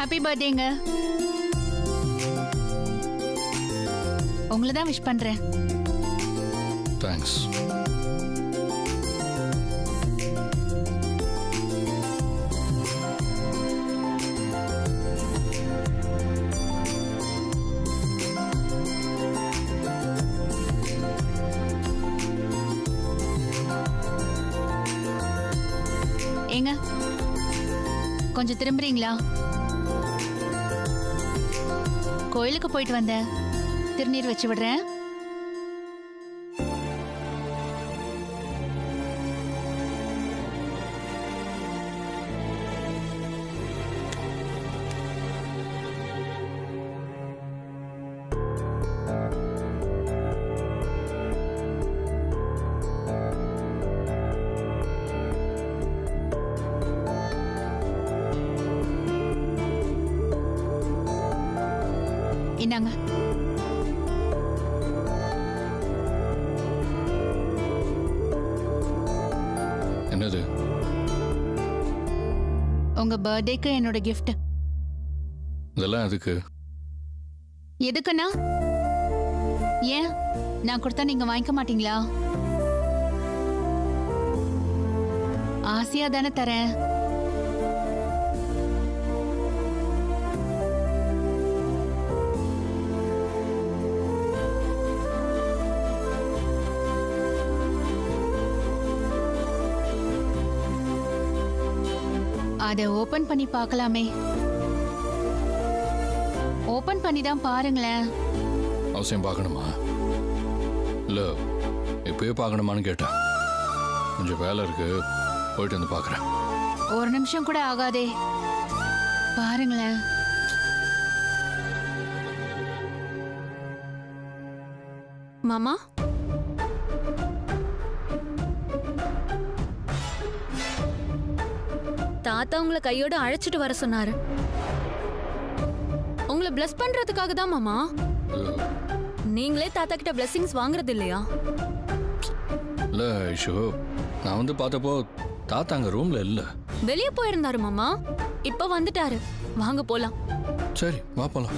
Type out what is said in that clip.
Happy பர்த்டேங்க. உங்களை தான் wish பண்றேன். தேங்க்ஸ். ஏங்க கொஞ்சம் திரும்புறீங்களா? கோயிலுக்கு போயிட்டு வந்தேன், திருநீர் வச்சு விடுறேன். இந்தாங்க. என்னது? உங்க பர்த்டேக்கு என்னோட gift. இதெல்லாம் எதுக்கு? எதுக்குன்னா ஏன் நான் கொடுத்தா நீங்க வாங்கிக்க மாட்டீங்களா? ஆசையா தானே தரேன். அதை ஓபன் பண்ணி பார்க்கலாமே. ஓபன் பண்ணி தான் பாருங்களேன். அவசியம் பார்க்கணுமா? இல்ல இப்பயே பார்க்கணுமான்னு கேட்டேன். கொஞ்சம் வேலை இருக்கு, போயிட்டு வந்து பார்க்குறேன். ஒரு நிமிஷம் கூட ஆகாதே, பாருங்களேன். மாமா, தாத்தா உங்களை கையோட அழைச்சிட்டு வர சொன்னாரு. உங்களை பிளஸ் பண்றதுக்காக தான் மாமா. நீங்களே தாத்தா கிட்ட பிளஸிங்ஸ் வாங்குறது இல்லையா? இல்ல ஐஷு, நான் வந்து பார்த்தப்போ தாத்தா அங்க ரூம்ல இல்ல, வெளியே போயிருந்தாரு மாமா. இப்ப வந்துட்டாரு. வாங்க போலாம். சரி வா போலாம்.